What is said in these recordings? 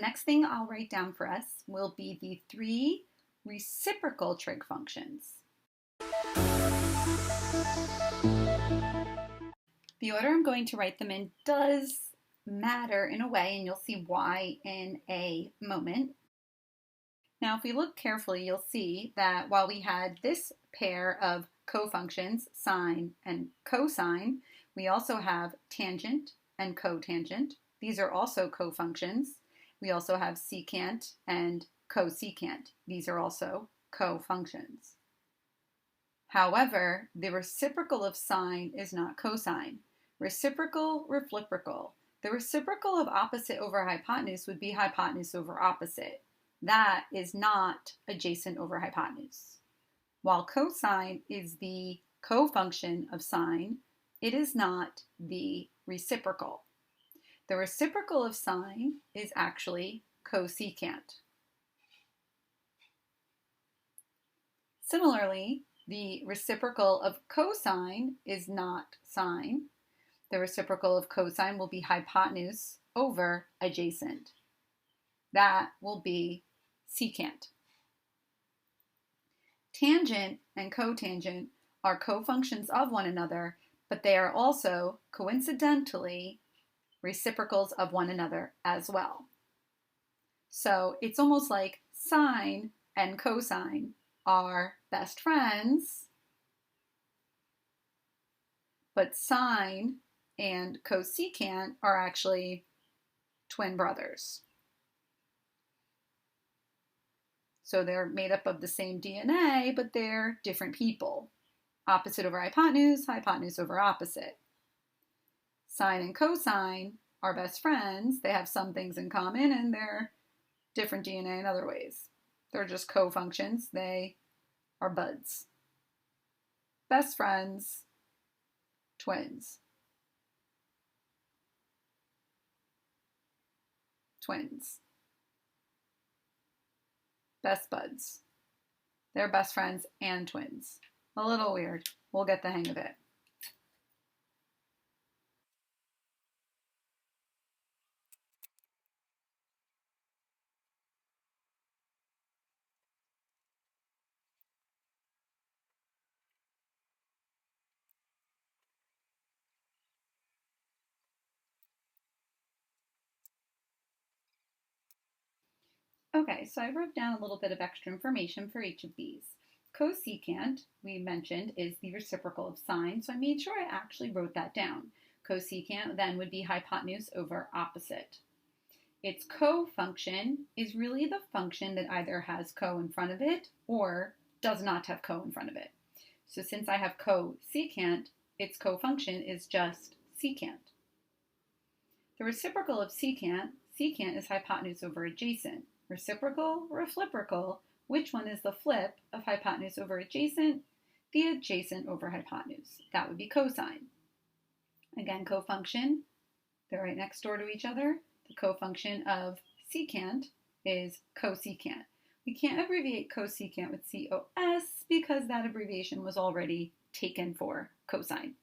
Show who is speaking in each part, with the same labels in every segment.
Speaker 1: next thing I'll write down for us will be the 3 reciprocal trig functions. The order I'm going to write them in does matter in a way, and you'll see why in a moment. Now, if we look carefully, you'll see that while we had this pair of cofunctions, sine and cosine, we also have tangent and cotangent. These are also cofunctions. We also have secant and cosecant. These are also cofunctions. However, the reciprocal of sine is not cosine. Reciprocal, reciprocal. The reciprocal of opposite over hypotenuse would be hypotenuse over opposite. That is not adjacent over hypotenuse. While cosine is the cofunction of sine, it is not the reciprocal. The reciprocal of sine is actually cosecant. Similarly, the reciprocal of cosine is not sine. The reciprocal of cosine will be hypotenuse over adjacent. That will be secant. Tangent and cotangent are cofunctions of one another, but they are also coincidentally reciprocals of one another as well. So it's almost like sine and cosine are best friends, but sine and cosecant are actually twin brothers. So they're made up of the same DNA, but they're different people. Opposite over hypotenuse, hypotenuse over opposite. Sine and cosine are best friends. They have some things in common, and they're different DNA in other ways. They're just cofunctions. They are buds. Best friends, twins. Twins. Best buds. They're best friends and twins. A little weird. We'll get the hang of it. Okay, so I wrote down a little bit of extra information for each of these. Cosecant, we mentioned, is the reciprocal of sine, so I made sure I actually wrote that down. Cosecant then would be hypotenuse over opposite. Its cofunction is really the function that either has co in front of it or does not have co in front of it. So since I have cosecant, its cofunction is just secant. The reciprocal of secant, secant is hypotenuse over adjacent. Reciprocal, reciprocal, which one is the flip of hypotenuse over adjacent? The adjacent over hypotenuse. That would be cosine. Again, cofunction, they're right next door to each other. The cofunction of secant is cosecant. We can't abbreviate cosecant with COS because that abbreviation was already taken for cosine.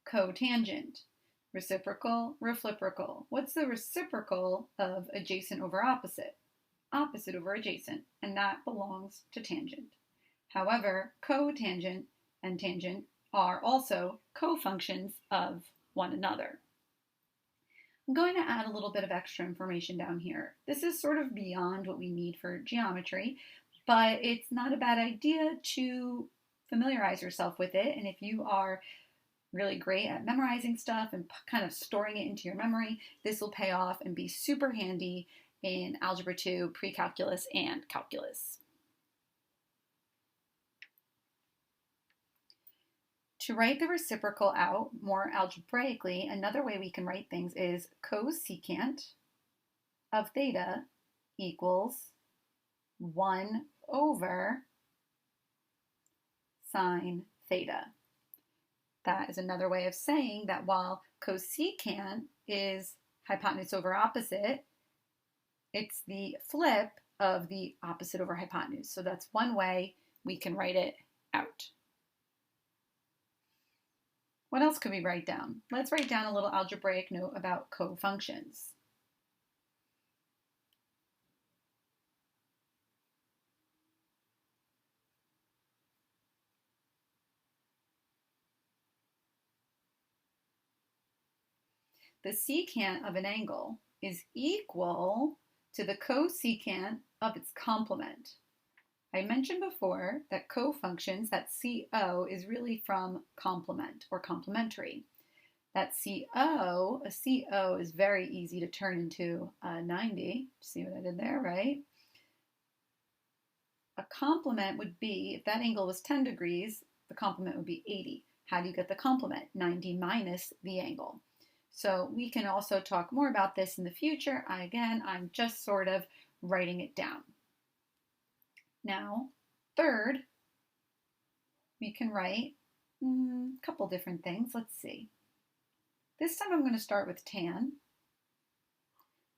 Speaker 1: Cotangent. Reciprocal, reciprocal. What's the reciprocal of adjacent over opposite? Opposite over adjacent, and that belongs to tangent. However, cotangent and tangent are also cofunctions of one another. I'm going to add a little bit of extra information down here. This is sort of beyond what we need for geometry, but it's not a bad idea to familiarize yourself with it, and if you are really great at memorizing stuff and kind of storing it into your memory, this will pay off and be super handy in Algebra 2, pre-calculus, and calculus. To write the reciprocal out more algebraically, another way we can write things is cosecant of theta equals 1 over sine theta. That is another way of saying that while cosecant is hypotenuse over opposite, it's the flip of the opposite over hypotenuse. So that's one way we can write it out. What else could we write down? Let's write down a little algebraic note about cofunctions. the secant of an angle is equal to the cosecant of its complement. I mentioned before that cofunctions, that CO, is really from complement or complementary. That CO, a CO is very easy to turn into a 90. See what I did there, right? A complement would be, if that angle was 10 degrees, the complement would be 80. How do you get the complement? 90 minus the angle. So we can also talk more about this in the future. I'm just sort of writing it down. Now, third, we can write a couple different things. Let's see. This time I'm going to start with tan.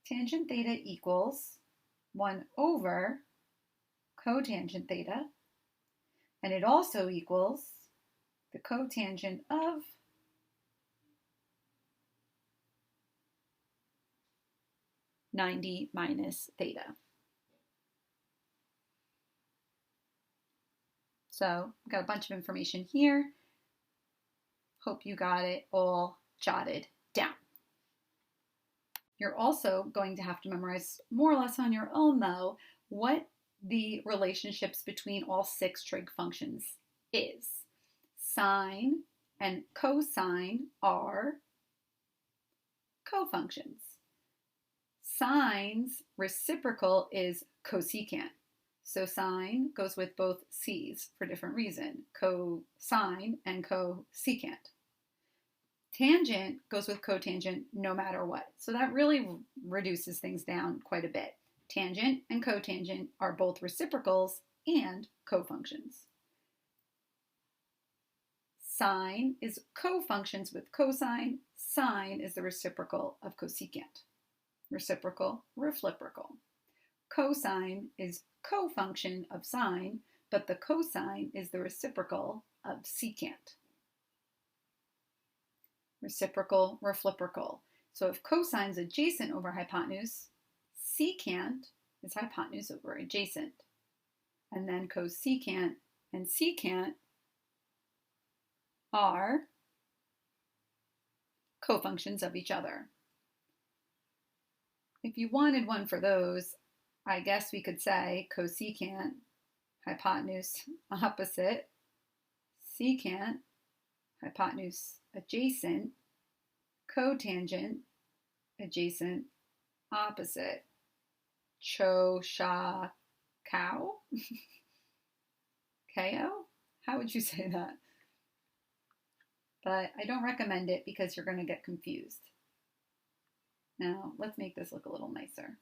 Speaker 1: Tangent theta equals 1 over cotangent theta. And it also equals the cotangent of (90 minus theta). So I've got a bunch of information here. Hope you got it all jotted down. You're also going to have to memorize more or less on your own, though, what the relationships between all 6 trig functions is. Sine and cosine are cofunctions. Sine's reciprocal is cosecant. So sine goes with both C's for different reason, cosine and cosecant. Tangent goes with cotangent no matter what. So that really reduces things down quite a bit. Tangent and cotangent are both reciprocals and cofunctions. Sine is cofunctions with cosine. Sine is the reciprocal of cosecant. Reciprocal, reciprocal. Cosine is cofunction of sine, but the cosine is the reciprocal of secant. Reciprocal, reciprocal. So if cosine is adjacent over hypotenuse, secant is hypotenuse over adjacent. And then cosecant and secant are cofunctions of each other. If you wanted one for those, I guess we could say cosecant, hypotenuse opposite, secant, hypotenuse adjacent, cotangent, adjacent, opposite. Cho, sha, cow? Ko? How would you say that? But I don't recommend it because you're going to get confused. Now, let's make this look a little nicer.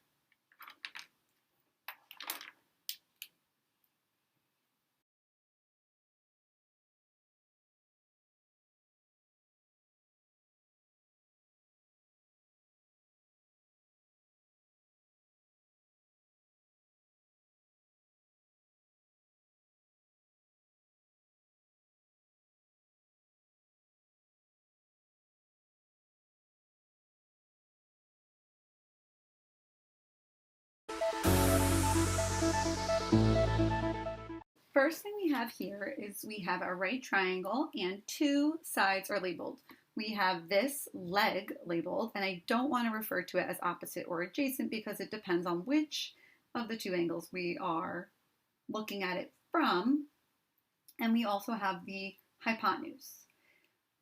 Speaker 1: First thing we have here is we have a right triangle and 2 sides are labeled. We have this leg labeled, and I don't want to refer to it as opposite or adjacent because it depends on which of the 2 angles we are looking at it from. And we also have the hypotenuse.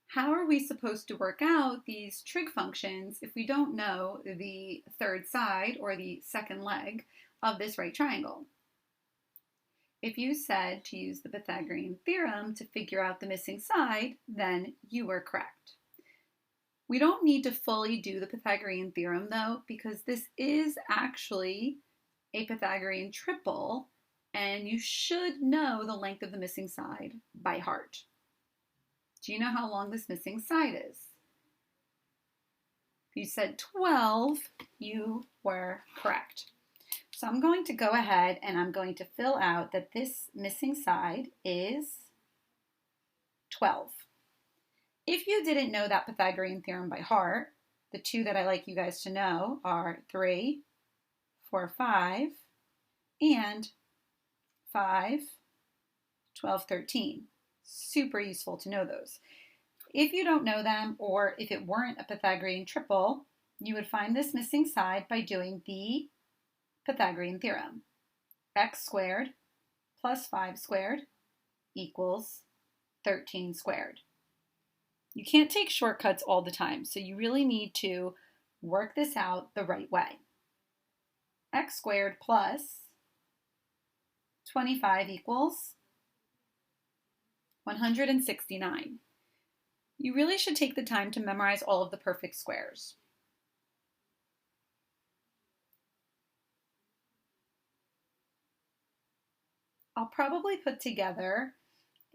Speaker 1: How are we supposed to work out these trig functions if we don't know the third side or the second leg of this right triangle? If you said to use the Pythagorean Theorem to figure out the missing side, then you were correct. We don't need to fully do the Pythagorean Theorem though, because this is actually a Pythagorean triple, and you should know the length of the missing side by heart. Do you know how long this missing side is? If you said 12, you were correct. So I'm going to go ahead and I'm going to fill out that this missing side is 12. If you didn't know that Pythagorean theorem by heart, the 2 that I like you guys to know are 3, 4, 5, and 5, 12, 13. Super useful to know those. If you don't know them, or if it weren't a Pythagorean triple, you would find this missing side by doing the Pythagorean Theorem. X squared plus 5 squared equals 13 squared. You can't take shortcuts all the time, so you really need to work this out the right way. X squared plus 25 equals 169. You really should take the time to memorize all of the perfect squares. I'll probably put together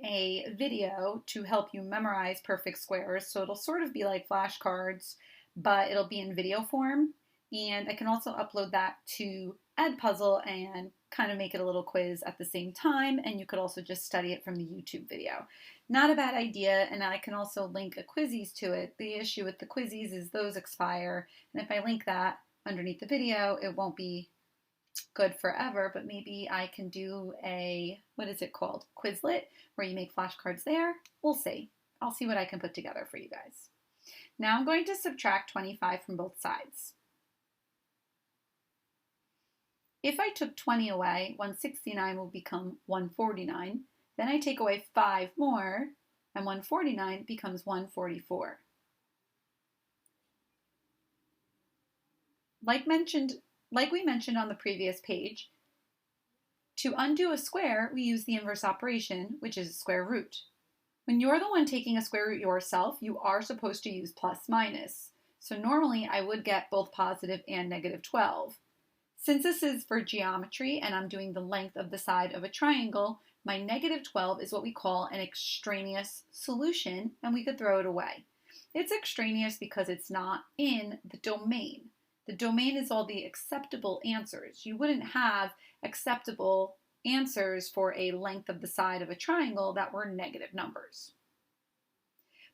Speaker 1: a video to help you memorize perfect squares, so it'll sort of be like flashcards, but it'll be in video form, and I can also upload that to Edpuzzle and kind of make it a little quiz at the same time, and you could also just study it from the YouTube video. Not a bad idea, and I can also link a Quizzies to it. The issue with the Quizzies is those expire, and if I link that underneath the video, it won't be good forever, but maybe I can do a, what is it called? Quizlet, where you make flashcards there. We'll see. I'll see what I can put together for you guys. Now I'm going to subtract 25 from both sides. If I took 20 away, 169 will become 149. Then I take away 5 more, and 149 becomes 144. Like we mentioned on the previous page, to undo a square, we use the inverse operation, which is square root. When you're the one taking a square root yourself, you are supposed to use plus minus. So normally I would get both positive and negative 12. Since this is for geometry and I'm doing the length of the side of a triangle, my negative 12 is what we call an extraneous solution, and we could throw it away. It's extraneous because it's not in the domain. The domain is all the acceptable answers. You wouldn't have acceptable answers for a length of the side of a triangle that were negative numbers.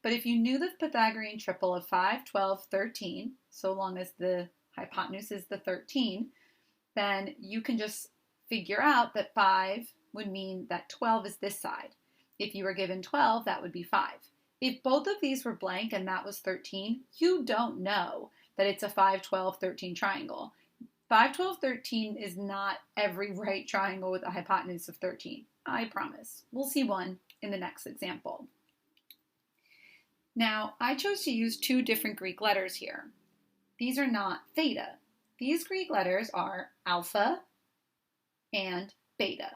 Speaker 1: But if you knew the Pythagorean triple of 5, 12, 13, so long as the hypotenuse is the 13, then you can just figure out that 5 would mean that 12 is this side. If you were given 12, that would be 5. If both of these were blank and that was 13, you don't know that it's a 5, 12, 13 triangle. 5, 12, 13 is not every right triangle with a hypotenuse of 13. I promise. We'll see one in the next example. Now, I chose to use 2 different Greek letters here. These are not theta. These Greek letters are alpha and beta.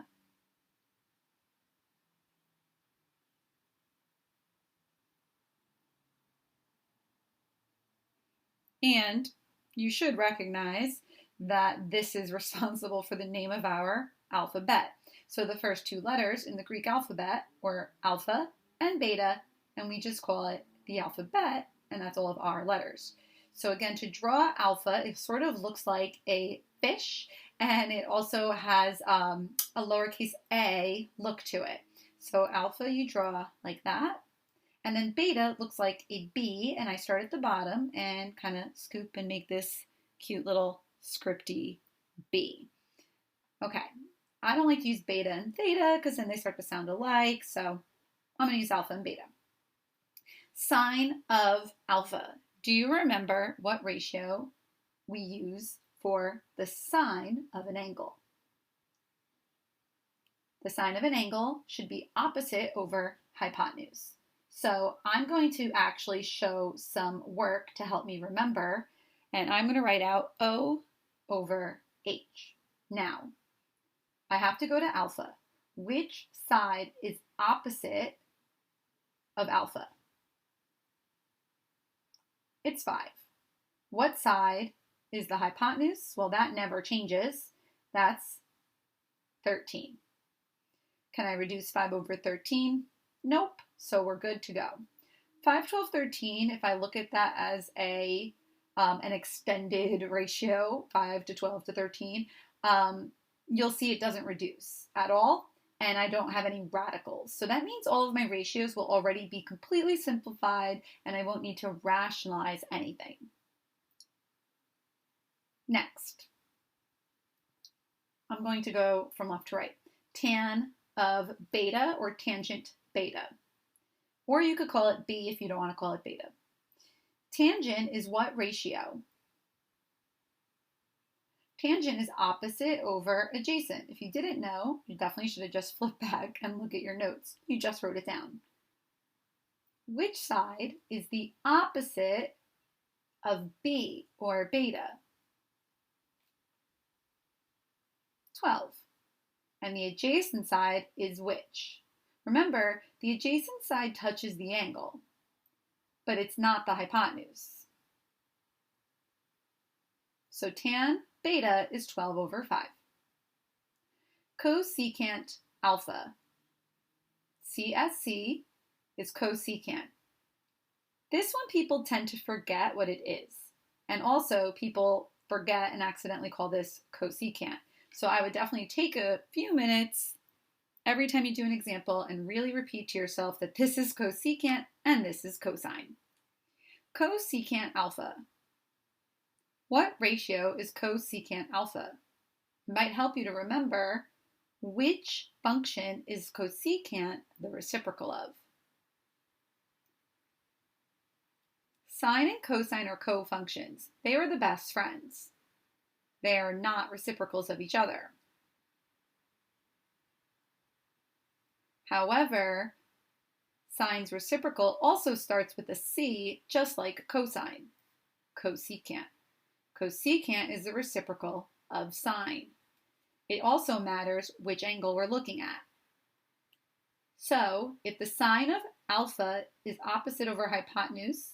Speaker 1: And you should recognize that this is responsible for the name of our alphabet. So the first 2 letters in the Greek alphabet were alpha and beta, and we just call it the alphabet, and that's all of our letters. So again, to draw alpha, it sort of looks like a fish, and it also has a lowercase a look to it. So alpha you draw like that. And then beta looks like a B, and I start at the bottom and kind of scoop and make this cute little scripty B. Okay, I don't like to use beta and theta because then they start to sound alike, so I'm going to use alpha and beta. Sine of alpha. Do you remember what ratio we use for the sine of an angle? The sine of an angle should be opposite over hypotenuse. So I'm going to actually show some work to help me remember, and I'm going to write out O over H. Now, I have to go to alpha. Which side is opposite of alpha? It's 5. What side is the hypotenuse? Well, that never changes. That's 13. Can I reduce 5 over 13? Nope. So we're good to go. 5, 12, 13, if I look at that as an extended ratio, 5 to 12 to 13, you'll see it doesn't reduce at all, and I don't have any radicals. So that means all of my ratios will already be completely simplified, and I won't need to rationalize anything. Next, I'm going to go from left to right. Tan of beta, or tangent beta. Or you could call it b if you don't want to call it beta. Tangent is what ratio? Tangent is opposite over adjacent. If you didn't know, you definitely should have just flipped back and look at your notes. You just wrote it down. Which side is the opposite of b or beta? 12. And the adjacent side is which? Remember, the adjacent side touches the angle, but it's not the hypotenuse. So tan beta is 12 over 5. Cosecant alpha. CSC is cosecant. This one people tend to forget what it is. And also people forget and accidentally call this cosecant. So I would definitely take a few minutes every time you do an example and really repeat to yourself that this is cosecant and this is cosine. Cosecant alpha. What ratio is cosecant alpha? It might help you to remember which function is cosecant the reciprocal of. Sine and cosine are co-functions. They are the best friends. They are not reciprocals of each other. However, sine's reciprocal also starts with a C, just like cosine. Cosecant. Cosecant is the reciprocal of sine. It also matters which angle we're looking at. So, if the sine of alpha is opposite over hypotenuse,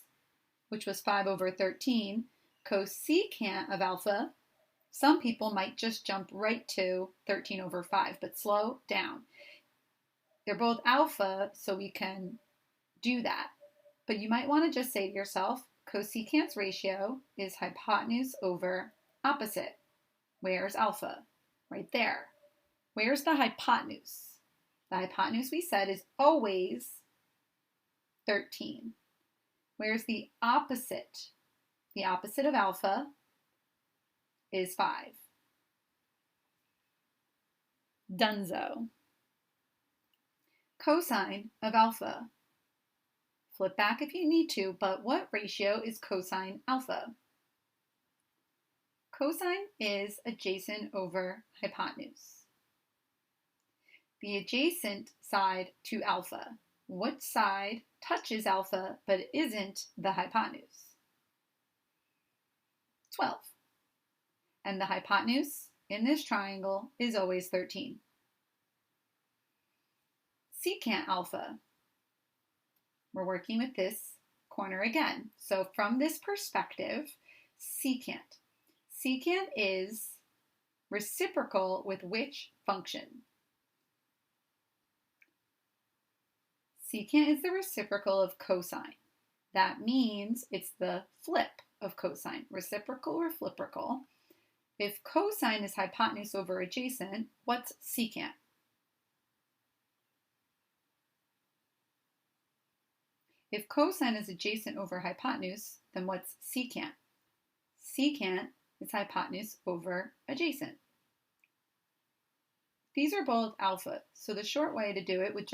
Speaker 1: which was 5 over 13, cosecant of alpha, some people might just jump right to 13 over 5, but slow down. They're both alpha, so we can do that. But you might want to just say to yourself, cosecant's ratio is hypotenuse over opposite. Where's alpha? Right there. Where's the hypotenuse? The hypotenuse, we said, is always 13. Where's the opposite? The opposite of alpha is 5. Dunzo. Cosine of alpha. Flip back if you need to, but what ratio is cosine alpha? Cosine is adjacent over hypotenuse. The adjacent side to alpha. What side touches alpha but isn't the hypotenuse? 12. And the hypotenuse in this triangle is always 13. Secant alpha. We're working with this corner again. So from this perspective, secant. Secant is reciprocal with which function? Secant is the reciprocal of cosine. That means it's the flip of cosine. Reciprocal or fliprical. If cosine is hypotenuse over adjacent, what's secant? If cosine is adjacent over hypotenuse, then what's secant? Secant is hypotenuse over adjacent. These are both alpha, so the short way to do it would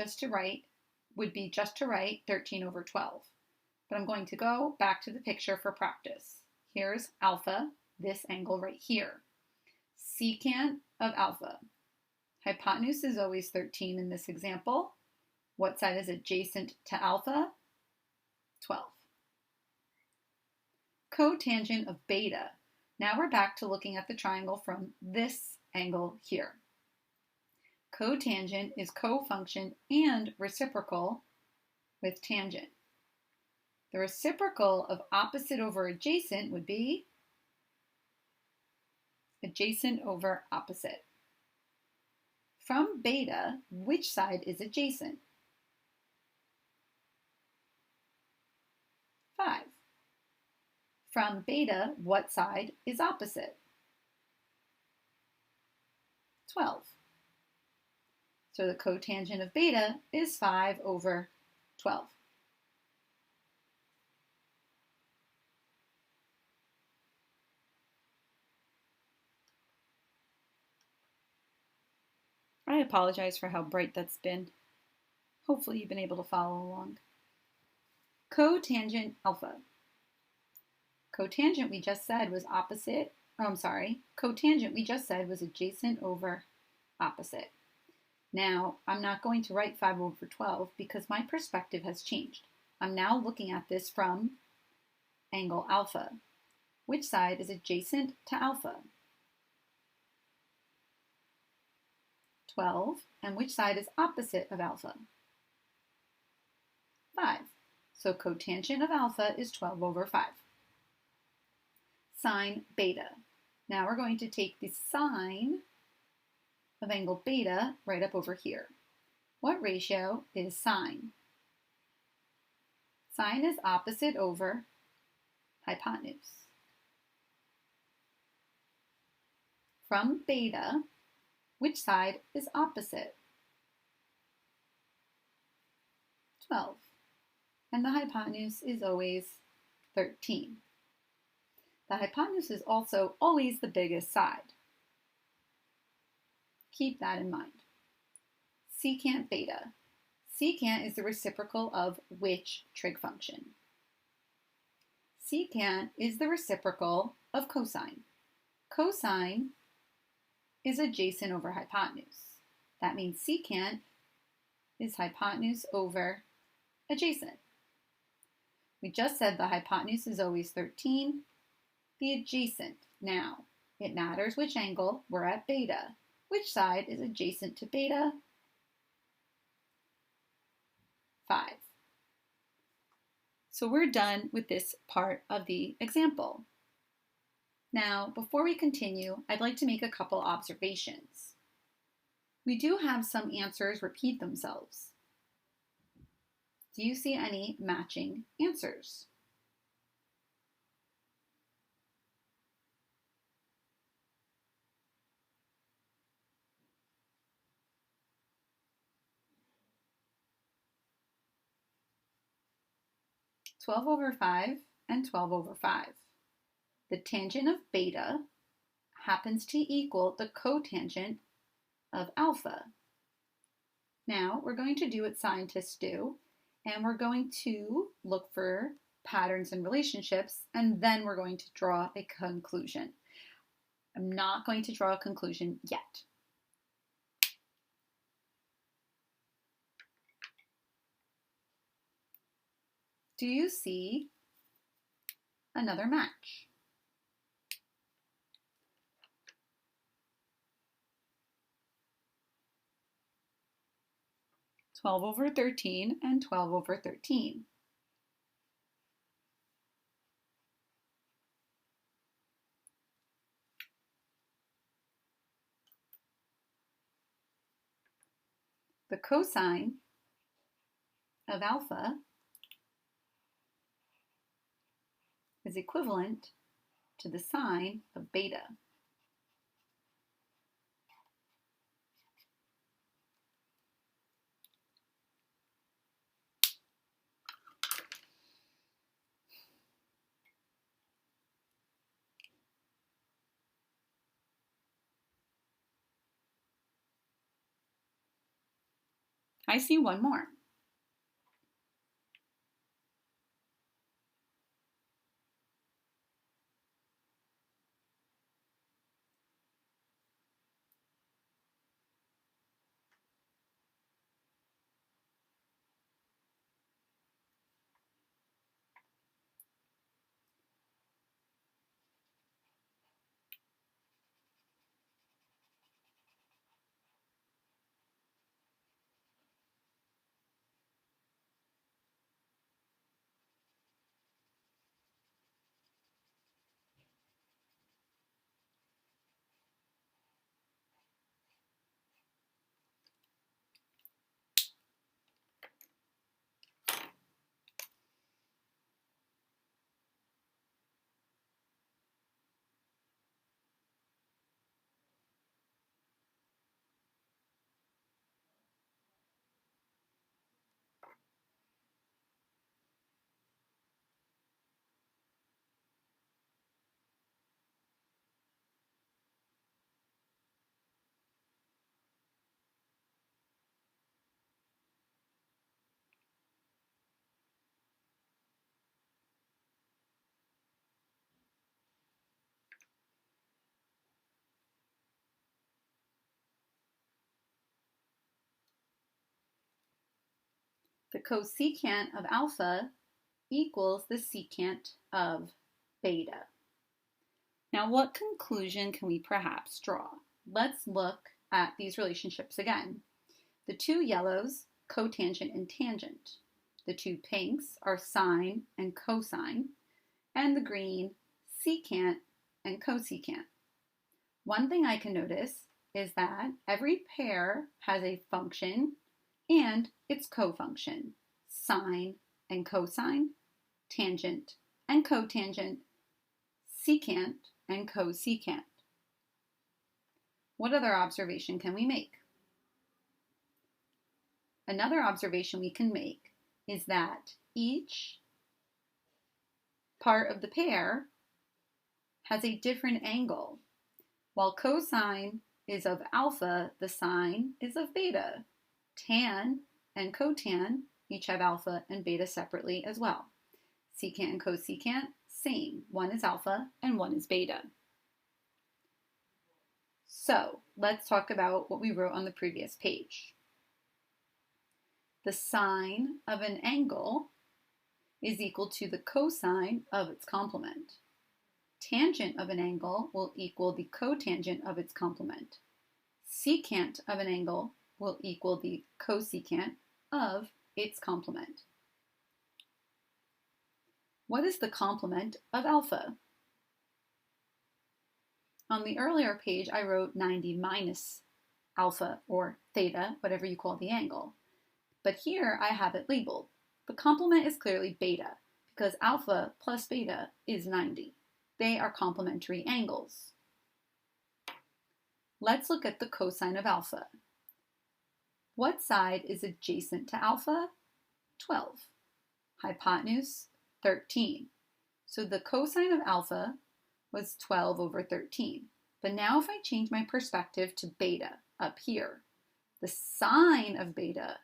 Speaker 1: be just to write 13 over 12. But I'm going to go back to the picture for practice. Here's alpha, this angle right here. Secant of alpha. Hypotenuse is always 13 in this example. What side is adjacent to alpha? 12. Cotangent of beta. Now we're back to looking at the triangle from this angle here. Cotangent is cofunction and reciprocal with tangent. The reciprocal of opposite over adjacent would be adjacent over opposite. From beta, which side is adjacent? 5. From beta, what side is opposite? 12. So the cotangent of beta is 5 over 12. I apologize for how bright that's been. Hopefully you've been able to follow along. Cotangent alpha. Cotangent we just said was opposite. Oh, I'm sorry. Cotangent we just said was adjacent over opposite. Now, I'm not going to write 5 over 12 because my perspective has changed. I'm now looking at this from angle alpha. Which side is adjacent to alpha? 12. And which side is opposite of alpha? 5. So cotangent of alpha is 12 over 5. Sine beta. Now we're going to take the sine of angle beta right up over here. What ratio is sine? Sine is opposite over hypotenuse. From beta, which side is opposite? 12. And the hypotenuse is always 13. The hypotenuse is also always the biggest side. Keep that in mind. Secant beta. Secant is the reciprocal of which trig function? Secant is the reciprocal of cosine. Cosine is adjacent over hypotenuse. That means secant is hypotenuse over adjacent. We just said the hypotenuse is always 13. The adjacent. Now, it matters which angle. We're at beta. Which side is adjacent to beta? 5. So we're done with this part of the example. Now, before we continue, I'd like to make a couple observations. We do have some answers repeat themselves. Do you see any matching answers? (12 over 5 and 12 over 5). The tangent of beta happens to equal the cotangent of alpha. Now, we're going to do what scientists do, and we're going to look for patterns and relationships, and then we're going to draw a conclusion. I'm not going to draw a conclusion yet. Do you see another match? (12 over 13 and 12 over 13). The cosine of alpha is equivalent to the sine of beta. I see one more. The cosecant of alpha equals the secant of beta. Now, what conclusion can we perhaps draw? Let's look at these relationships again. The two yellows, cotangent and tangent. The two pinks are sine and cosine, and the green, secant and cosecant. One thing I can notice is that every pair has a function and its cofunction, sine and cosine, tangent and cotangent, secant and cosecant. What other observation can we make? Another observation we can make is that each part of the pair has a different angle. While cosine is of alpha, the sine is of beta. Tan and cotan each have alpha and beta separately as well. Secant and cosecant, same. One is alpha and one is beta. So let's talk about what we wrote on the previous page. The sine of an angle is equal to the cosine of its complement. Tangent of an angle will equal the cotangent of its complement. Secant of an angle will equal the cosecant of its complement. What is the complement of alpha? On the earlier page, I wrote 90 minus alpha or theta, whatever you call the angle. But here I have it labeled. The complement is clearly beta because alpha plus beta is 90. They are complementary angles. Let's look at the cosine of alpha. What side is adjacent to alpha? 12. Hypotenuse, 13. So the cosine of alpha was 12 over 13. But now if I change my perspective to beta up here, the sine of beta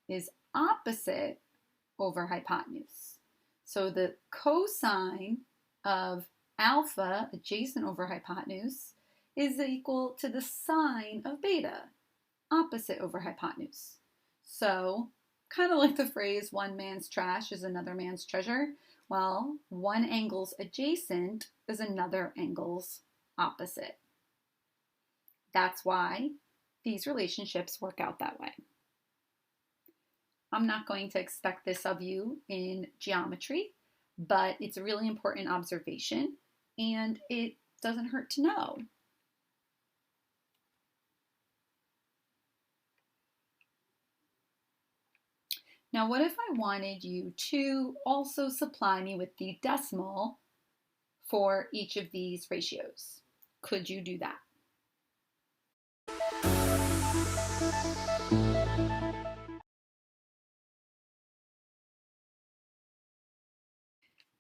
Speaker 1: is opposite over hypotenuse. So the cosine of alpha adjacent over hypotenuse is equal to the sine of beta opposite over hypotenuse. So kind of like the phrase, one man's trash is another man's treasure. Well, one angle's adjacent is another angle's opposite. That's why these relationships work out that way. I'm not going to expect this of you in geometry, but it's a really important observation and it doesn't hurt to know. Now, what if I wanted you to also supply me with the decimal for each of these ratios? Could you do that?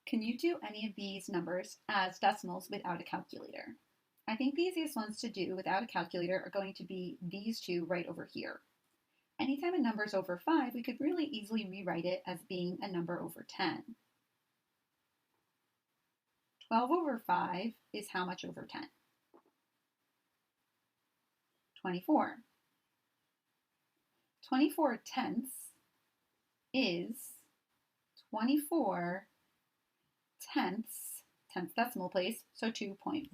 Speaker 1: Can you do any of these numbers as decimals without a calculator? I think the easiest ones to do without a calculator are going to be these two right over here. Anytime a number is over 5, we could really easily rewrite it as being a number over 10. 12 over 5 is how much over 10? 24. 24 tenths is 24 tenths, 10th decimal place, so 2.4.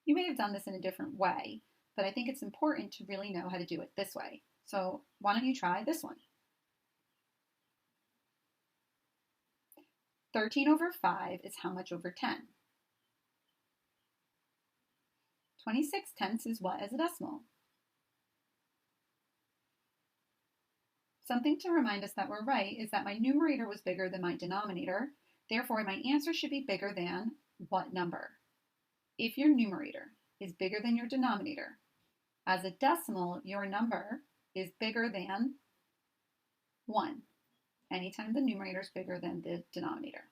Speaker 1: You may have done this in a different way, but I think it's important to really know how to do it this way. So why don't you try this one? 13 over 5 is how much over 10? 26 tenths is what as a decimal? Something to remind us that we're right is that my numerator was bigger than my denominator. Therefore, my answer should be bigger than what number? If your numerator is bigger than your denominator, as a decimal, your number is bigger than 1, anytime the numerator is bigger than the denominator.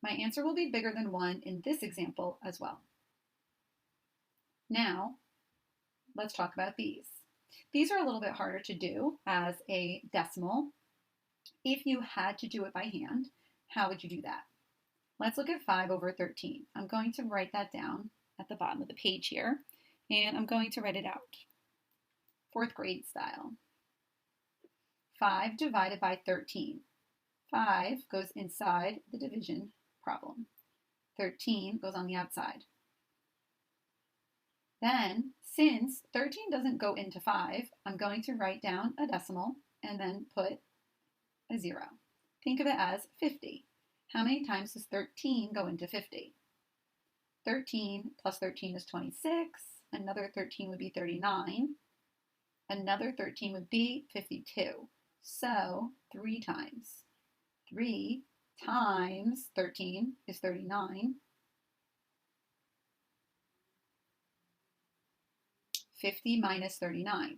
Speaker 1: My answer will be bigger than 1 in this example as well. Now, let's talk about these. These are a little bit harder to do as a decimal. If you had to do it by hand, how would you do that? Let's look at 5 over 13. I'm going to write that down at the bottom of the page here, and I'm going to write it out. fourth grade style. 5 divided by 13. 5 goes inside the division problem. 13 goes on the outside. Then, since 13 doesn't go into 5, I'm going to write down a decimal and then put a 0. Think of it as 50. How many times does 13 go into 50? 13 plus 13 is 26. Another 13 would be 39. Another 13 would be 52. So 3 times. 3 times 13 is 39. 50 minus 39.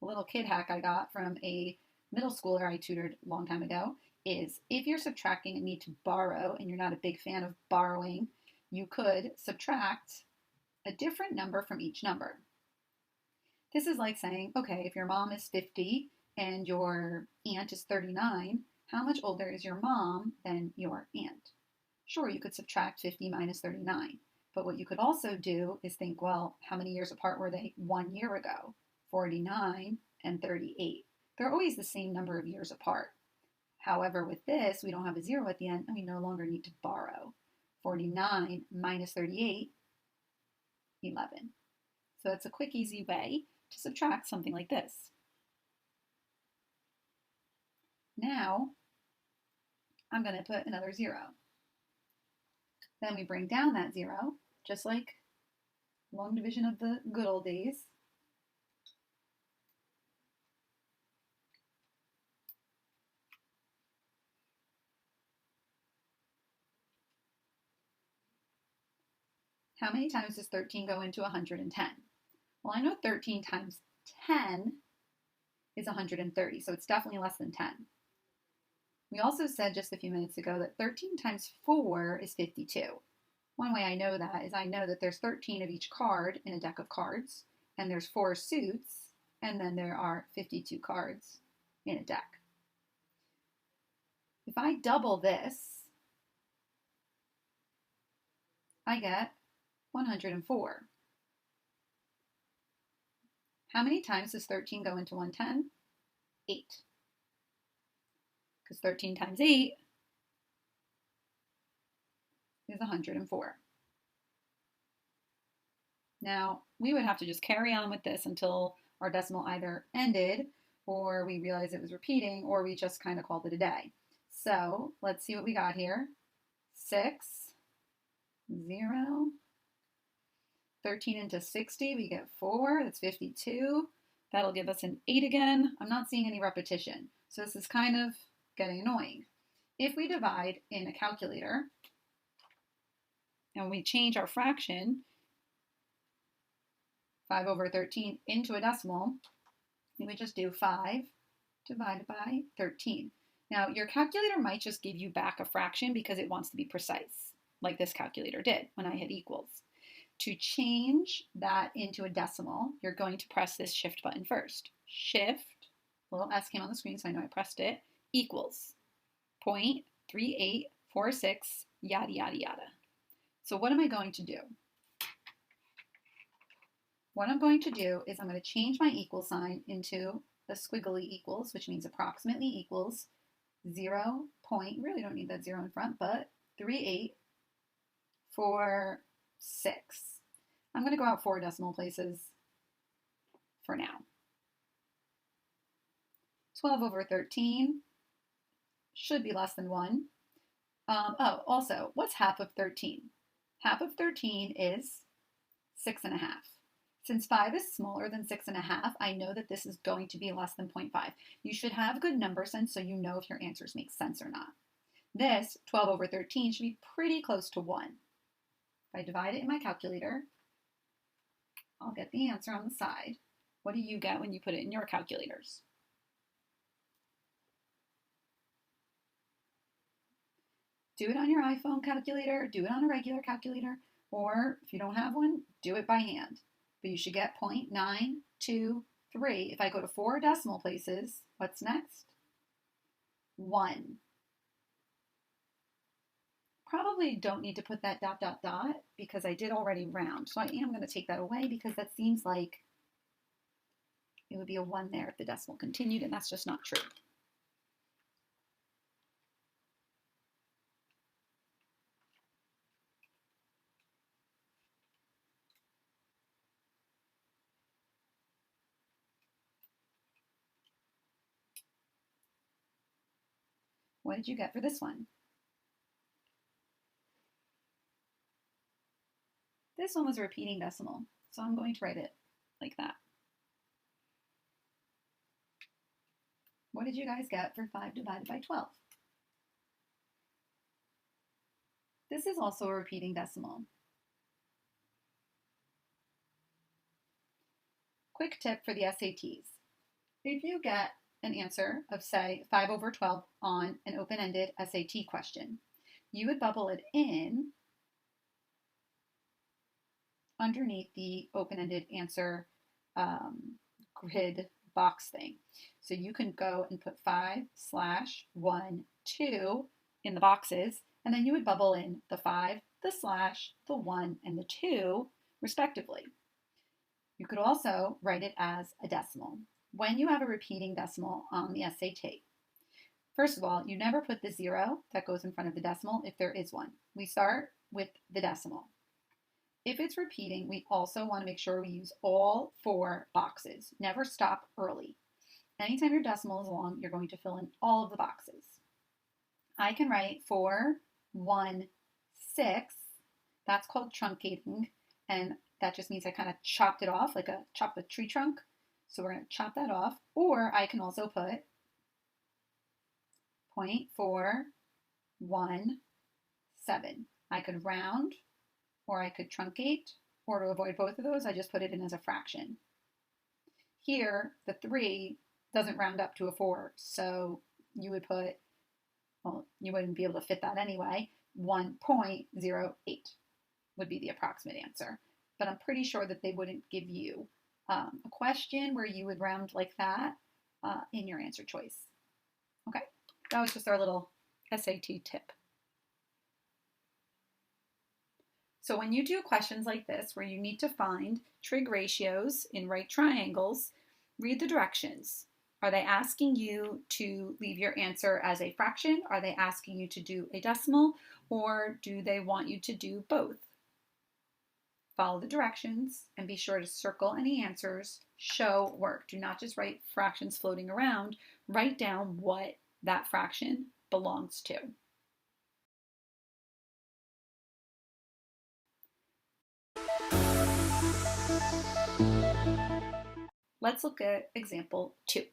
Speaker 1: A little kid hack I got from a middle schooler I tutored a long time ago is if you're subtracting and need to borrow and you're not a big fan of borrowing, you could subtract a different number from each number. This is like saying, okay, if your mom is 50 and your aunt is 39, how much older is your mom than your aunt? Sure, you could subtract 50 minus 39. But what you could also do is think, well, how many years apart were they 1 year ago? 49 and 38. They're always the same number of years apart. However, with this, we don't have a 0 at the end, and we no longer need to borrow. 49 minus 38, 11. So it's a quick, easy way to subtract something like this. Now, I'm going to put another 0. Then we bring down that 0, just like long division of the good old days. How many times does 13 go into 110? Well, I know 13 times 10 is 130, so it's definitely less than 10. We also said just a few minutes ago that 13 times 4 is 52. One way I know that is I know that there's 13 of each card in a deck of cards, and there's 4 suits, and then there are 52 cards in a deck. If I double this, I get 104. How many times does 13 go into 110? 8. Because 13 times 8 is 104. Now, we would have to just carry on with this until our decimal either ended, or we realized it was repeating, or we just kind of called it a day. So, let's see what we got here. 6, 0. 13 into 60, we get 4. That's 52. That'll give us an 8 again. I'm not seeing any repetition. So this is kind of getting annoying. If we divide in a calculator and we change our fraction, 5 over 13, into a decimal, we would just do 5 divided by 13. Now, your calculator might just give you back a fraction because it wants to be precise, like this calculator did when I hit equals. To change that into a decimal, you're going to press this shift button first. Shift, little s came on the screen so I know I pressed it, equals 0.3846, yada, yada, yada. So what am I going to do? What I'm going to do is I'm going to change my equal sign into a squiggly equals, which means approximately equals 0. Really don't need that 0 in front, but 3846. I'm going to go out 4 decimal places for now. 12 over 13 should be less than 1. Oh, also, what's half of 13? Half of 13 is 6.5. Since 5 is smaller than 6.5, I know that this is going to be less than 0.5. You should have good number sense so you know if your answers make sense or not. This, 12 over 13, should be pretty close to 1. If I divide it in my calculator, I'll get the answer on the side. What do you get when you put it in your calculators? Do it on your iPhone calculator, do it on a regular calculator, or if you don't have one, do it by hand. But you should get 0.923. If I go to 4 decimal places, what's next? 1. Probably don't need to put that ... because I did already round. So I am going to take that away because that seems like It would be a 1 there if the decimal continued, and that's just not true. What did you get for this one? This one was a repeating decimal, so I'm going to write it like that. What did you guys get for 5 divided by 12? This is also a repeating decimal. Quick tip for the SATs. If you get an answer of, say, 5 over 12 on an open-ended SAT question, you would bubble it in underneath the open-ended answer grid box thing. So you can go and put 5/1 2 in the boxes, and then you would bubble in the 5, the slash, the 1, and the 2, respectively. You could also write it as a decimal. When you have a repeating decimal on the SAT, first of all, you never put the 0 that goes in front of the decimal if there is one. We start with the decimal. If it's repeating, we also want to make sure we use all 4 boxes. Never stop early. Anytime your decimal is long, you're going to fill in all of the boxes. I can write 4, 1, 6. That's called truncating, and that just means I kind of chopped it off, like chop a tree trunk. So we're going to chop that off. Or I can also put 0.417. I could round, or I could truncate, or to avoid both of those, I just put it in as a fraction. Here, the 3 doesn't round up to a 4, so you would put, well, you wouldn't be able to fit that anyway, 1.08 would be the approximate answer. But I'm pretty sure that they wouldn't give you a question where you would round like that in your answer choice. Okay, that was just our little SAT tip. So when you do questions like this, where you need to find trig ratios in right triangles, read the directions. Are they asking you to leave your answer as a fraction? Are they asking you to do a decimal? Or do they want you to do both? Follow the directions and be sure to circle any answers, show work. Do not just write fractions floating around. Write down what that fraction belongs to. Let's look at example 2.